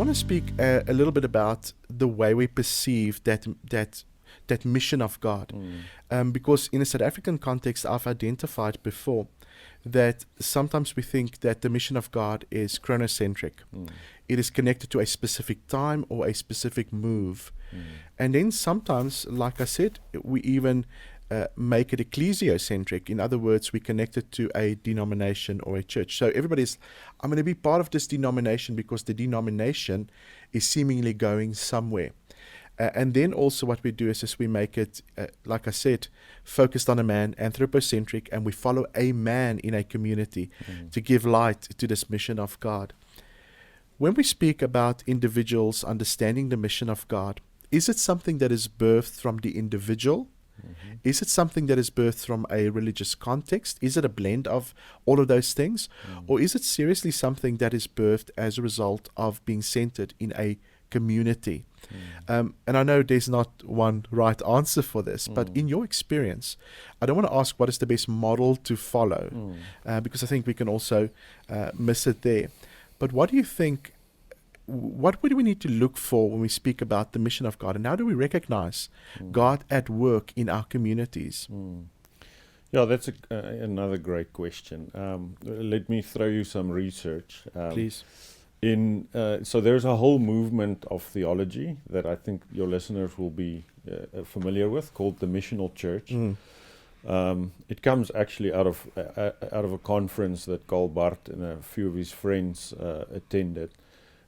want to speak a little bit about the way we perceive that mission of God, because in a South African context, I've identified before that sometimes we think that the mission of God is chronocentric. It is connected to a specific time or a specific move. And then sometimes, like I said, we even make it ecclesiocentric. In other words, we connect it to a denomination or a church. So everybody's, I'm going to be part of this denomination because the denomination is seemingly going somewhere. And then also what we do is we make it, like I said, focused on a man, anthropocentric, and we follow a man in a community to give light to this mission of God. When we speak about individuals understanding the mission of God, is it something that is birthed from the individual? Is it something that is birthed from a religious context? Is it a blend of all of those things? Or is it seriously something that is birthed as a result of being centered in a community? And I know there's not one right answer for this, but in your experience, I don't want to ask what is the best model to follow, because I think we can also miss it there. But what do you think, what would we need to look for when we speak about the mission of God, and how do we recognize God at work in our communities? Yeah, that's another great question. Let me throw you some research. Please. So there's a whole movement of theology that I think your listeners will be familiar with, called the Missional Church. It comes actually out of a conference that Karl Barth and a few of his friends attended,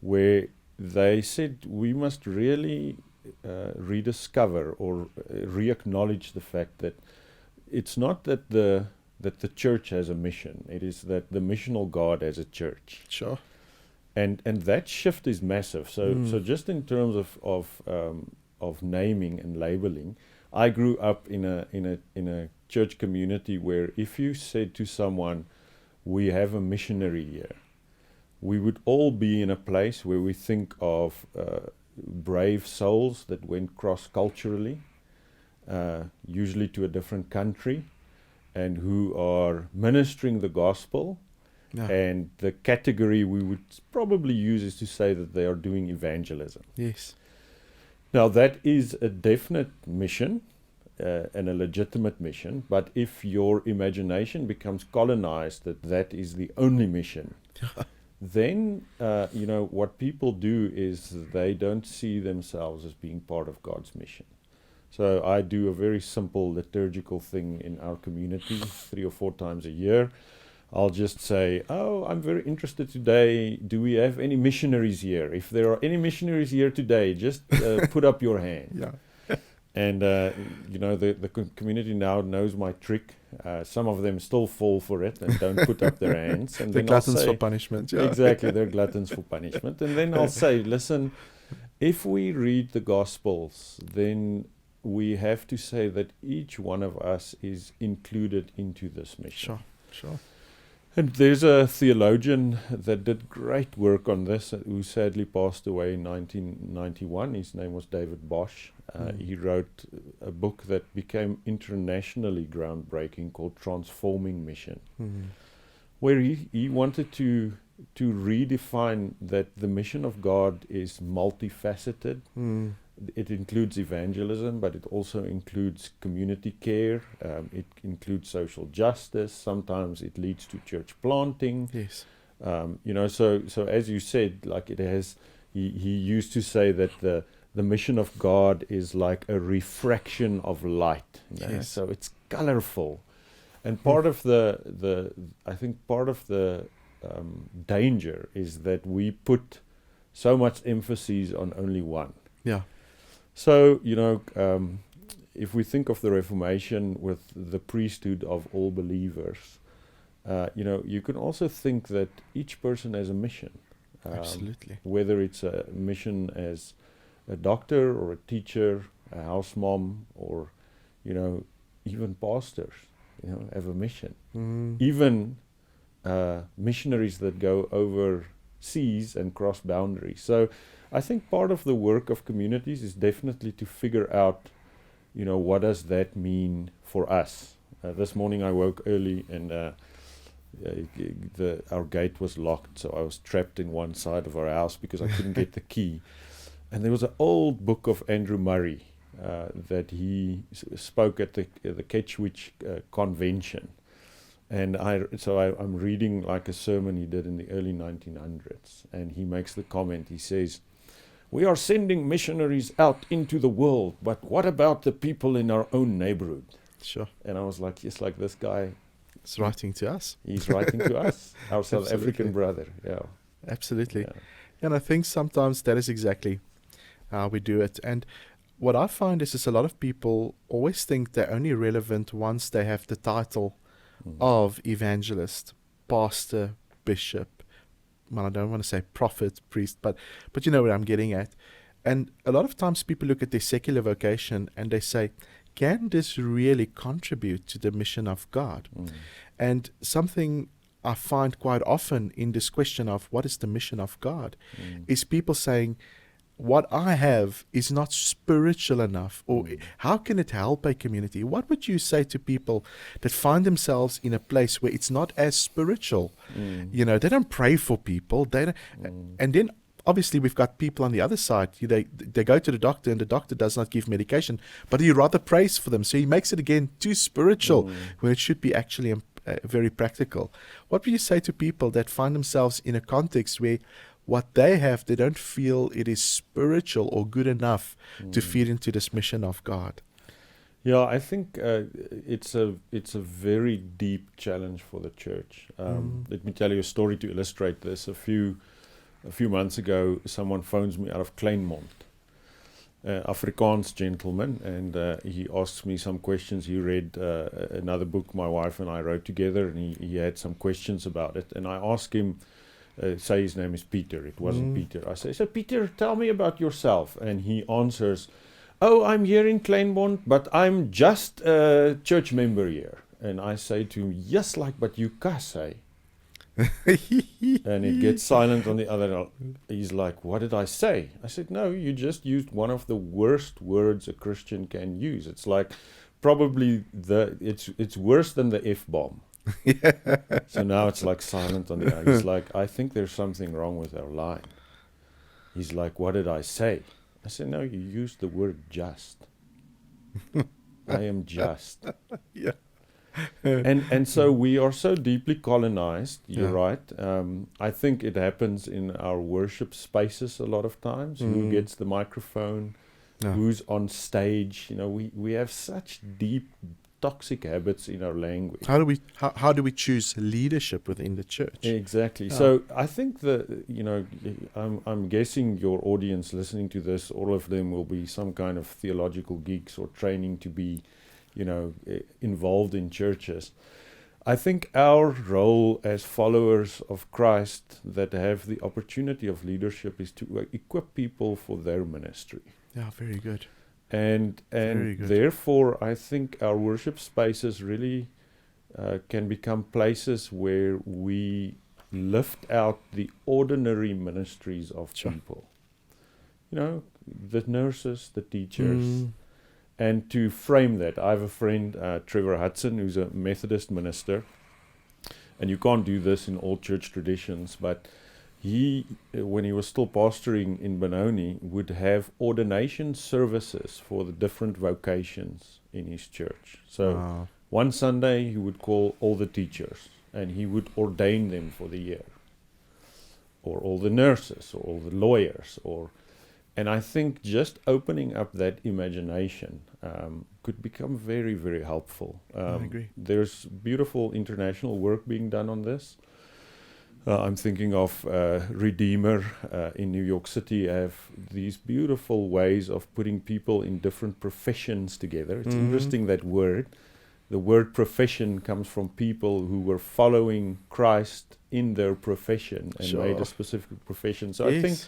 where they said we must really rediscover or re-acknowledge the fact that it's not that the church has a mission; it is that the missional God has a church. Sure. And that shift is massive. So just in terms of naming and labeling, I grew up in a church community where if you said to someone, "We have a missionary here," we would all be in a place where we think of brave souls that went cross-culturally, usually to a different country, and who are ministering the gospel. Yeah. And the category we would probably use is to say that they are doing evangelism. Yes. Now that is a definite mission and a legitimate mission, but if your imagination becomes colonized that is the only mission, then what people do is they don't see themselves as being part of God's mission. So I do a very simple liturgical thing in our community 3 or 4 times a year. I'll just say, "Oh, I'm very interested today. Do we have any missionaries here? If there are any missionaries here today, just put up your hand." Yeah. And the community now knows my trick. Some of them still fall for it and don't put up their hands. And They're then I'll gluttons say, for punishment. Yeah. Exactly, they're gluttons for punishment. And then I'll say, "Listen, if we read the Gospels, then we have to say that each one of us is included into this mission." Sure. And there's a theologian that did great work on this, who sadly passed away in 1991. His name was David Bosch. He wrote a book that became internationally groundbreaking called Transforming Mission, where he wanted to redefine that the mission of God is multifaceted. It includes evangelism, but it also includes community care. It includes social justice. Sometimes it leads to church planting. Yes. So as you said, like it has, he used to say that the mission of God is like a refraction of light. Yes. So it's colorful, and part of the I think part of the danger is that we put so much emphasis on only one. Yeah. So, if we think of the Reformation with the priesthood of all believers, you can also think that each person has a mission. Absolutely. Whether it's a mission as a doctor or a teacher, a house mom, or, even pastors, have a mission. Even missionaries that go overseas and cross boundaries. So I think part of the work of communities is definitely to figure out, what does that mean for us. This morning I woke early and our gate was locked, so I was trapped in one side of our house because I couldn't get the key. And there was an old book of Andrew Murray that he spoke at the Ketchwich convention. And I'm reading like a sermon he did in the early 1900s. And he makes the comment, he says, "We are sending missionaries out into the world, but what about the people in our own neighborhood?" Sure. And I was like, yes, like this guy. It's writing to us. He's writing to us, our South Absolutely. African brother. Yeah. Absolutely. Yeah. And I think sometimes that is exactly how we do it. And what I find is a lot of people always think they're only relevant once they have the title of evangelist, pastor, bishop. Well, I don't want to say prophet, priest, but you know what I'm getting at. And a lot of times people look at their secular vocation and they say, can this really contribute to the mission of God? And something I find quite often in this question of what is the mission of God is people saying, what I have is not spiritual enough, or how can it help a community? What would you say to people that find themselves in a place where it's not as spiritual? You know, they don't pray for people. They don't, and then obviously we've got people on the other side. They go to the doctor and the doctor does not give medication, but he rather prays for them. So he makes it again too spiritual when it should be actually very practical. What would you say to people that find themselves in a context where what they have, they don't feel it is spiritual or good enough to feed into this mission of God? Yeah, I think it's a very deep challenge for the church. Let me tell you a story to illustrate this. A few months ago, someone phones me out of Kleinmond, Afrikaans gentleman, and he asks me some questions. He read another book my wife and I wrote together, and he had some questions about it. And I asked him, say his name is Peter. It wasn't Peter. I say, so Peter, tell me about yourself. And he answers, oh, I'm here in Kleinmond, but I'm just a church member here. And I say to him, yes, like, but you cuss, eh? And it gets silent on the other end. He's like, what did I say? I said, no, you just used one of the worst words a Christian can use. It's like probably it's worse than the F-bomb. So now it's like silent on the other. He's like, I think there's something wrong with our line. He's like, what did I say? I said, no, you used the word just. I am just. Yeah. And so we are so deeply colonized, you're right. I think it happens in our worship spaces a lot of times. Who gets the microphone, who's on stage. You know, we have such deep, toxic habits in our language. How do we choose leadership within the church? Exactly. So I think I'm guessing your audience listening to this, all of them will be some kind of theological geeks or training to be involved in churches. I think our role as followers of Christ that have the opportunity of leadership is to equip people for their ministry. Yeah, very good. And Very good. therefore, I think our worship spaces really can become places where we lift out the ordinary ministries of people. You know, the nurses, the teachers. And to frame that, I have a friend, Trevor Hudson, who's a Methodist minister. And you can't do this in all church traditions, but he, when he was still pastoring in Benoni, would have ordination services for the different vocations in his church. So one Sunday he would call all the teachers and he would ordain them for the year. Or all the nurses, or all the lawyers, and I think just opening up that imagination could become very, very helpful. I agree. There's beautiful international work being done on this. I'm thinking of Redeemer in New York City have these beautiful ways of putting people in different professions together. It's interesting that word. The word profession comes from people who were following Christ in their profession and made a specific profession. So I think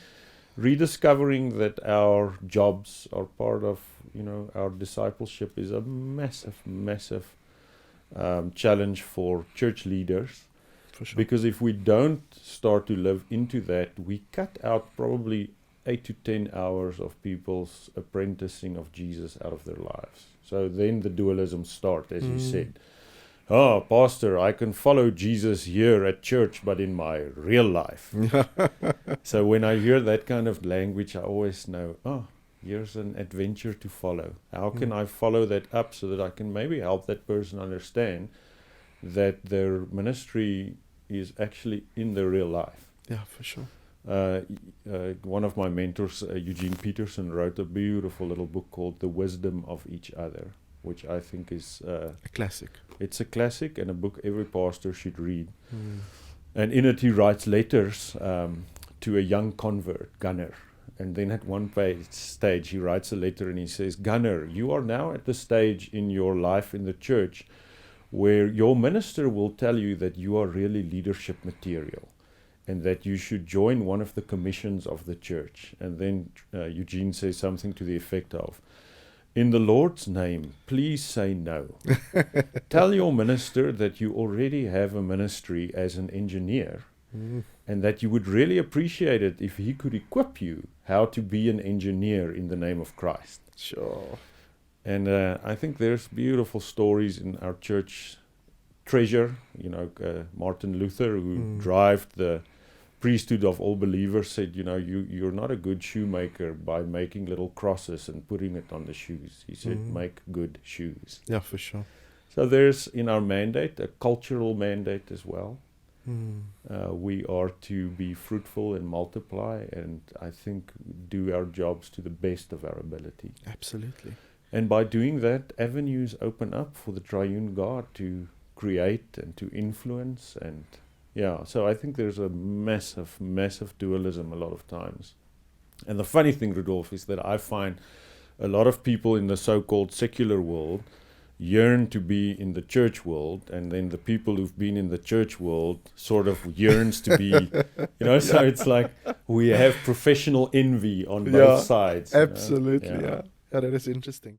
rediscovering that our jobs are part of, our discipleship is a massive, massive challenge for church leaders. For sure. Because if we don't start to live into that, we cut out probably 8 to 10 hours of people's apprenticing of Jesus out of their lives. So then the dualism starts, as you said. oh, Pastor, I can follow Jesus here at church, but in my real life. So when I hear that kind of language, I always know, oh, here's an adventure to follow. How can I follow that up so that I can maybe help that person understand that their ministry is actually in their real life? Yeah, for sure. One of my mentors, Eugene Peterson, wrote a beautiful little book called The Wisdom of Each Other, which I think is a classic. It's a classic and a book every pastor should read. And in it he writes letters to a young convert, Gunnar. And then at one stage he writes a letter and he says, Gunnar, you are now at the stage in your life in the church where your minister will tell you that you are really leadership material and that you should join one of the commissions of the church. And then Eugene says something to the effect of, in the Lord's name, please say no. Tell your minister that you already have a ministry as an engineer and that you would really appreciate it if he could equip you how to be an engineer in the name of Christ. Sure. And I think there's beautiful stories in our church treasure. Martin Luther, who drove the priesthood of all believers, said, you're not a good shoemaker by making little crosses and putting it on the shoes. He said, make good shoes. Yeah, for sure. So there's in our mandate a cultural mandate as well. We are to be fruitful and multiply, and I think do our jobs to the best of our ability. Absolutely. And by doing that, avenues open up for the triune God to create and to influence. And so I think there's a massive, massive dualism a lot of times. And the funny thing, Rudolf, is that I find a lot of people in the so-called secular world yearn to be in the church world, and then the people who've been in the church world sort of yearns to be, so it's like we have professional envy on both sides. Absolutely, yeah. That is interesting.